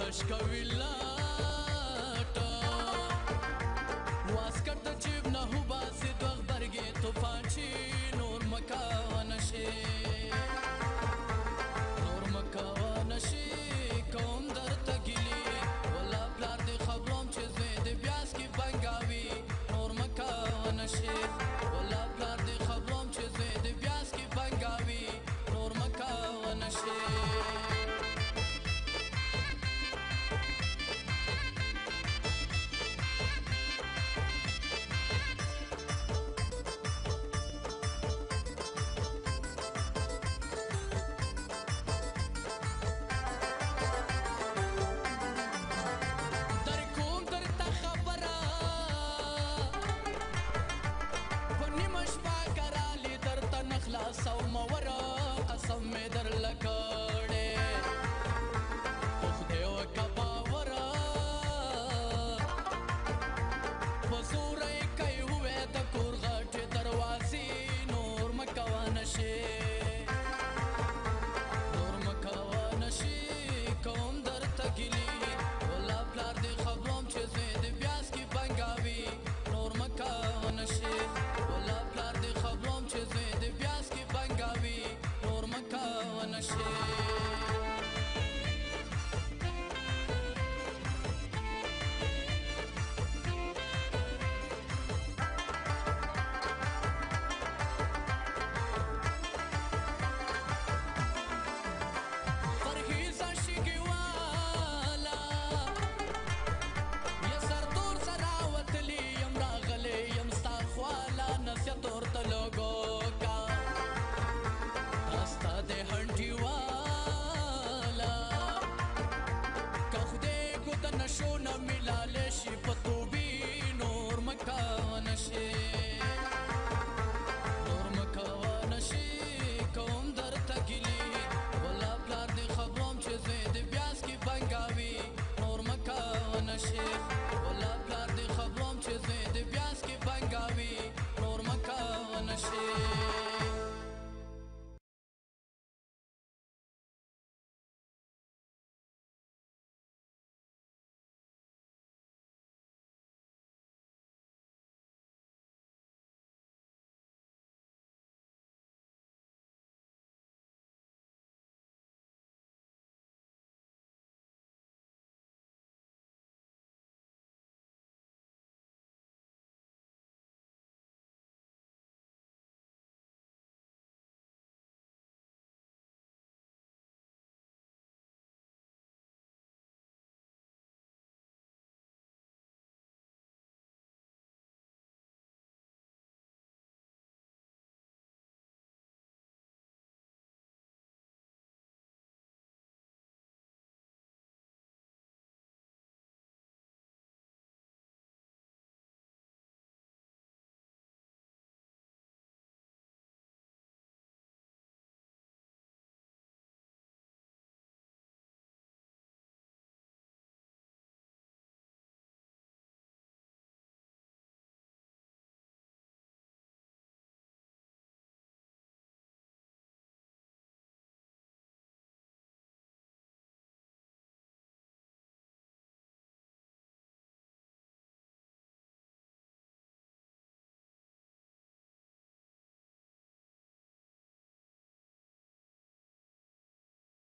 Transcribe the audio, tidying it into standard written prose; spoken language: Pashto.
کش کوي لاټه واسکټ د جیب نه وباسي دوه غبرګې توپانچې نور مکوه نشي نور مکوه نشي کوم درته ګیلې ولا پلار دې خبروم چې زوی دې بیاس کې بنګاوي نور مکوه نشي ولا پلار دې خبروم چې زوی دې بیاس کې بنګاوي نور مکوه نشي سو مورا قسم می در لکڑے خدای وکا باورا بزوری کئی ہوئے دا کور غٹی دروازی نور مکوا نشی نور مکوا نشی کوم در تگیلی ولا پلار دی خبروم چه زوی دی بیاس کی بنگاوی نور مکوا نشی ولا پلار دی خبروم چه زوی دی بیاس کی بنگاوی نور مکوه نشي فرهیزه شګیواله یا سردور سره وتلی یم راغلی یم ستا خواله نصیحت ورته لګو د هنټي والا که خدای کو د نشو نه ملاله شي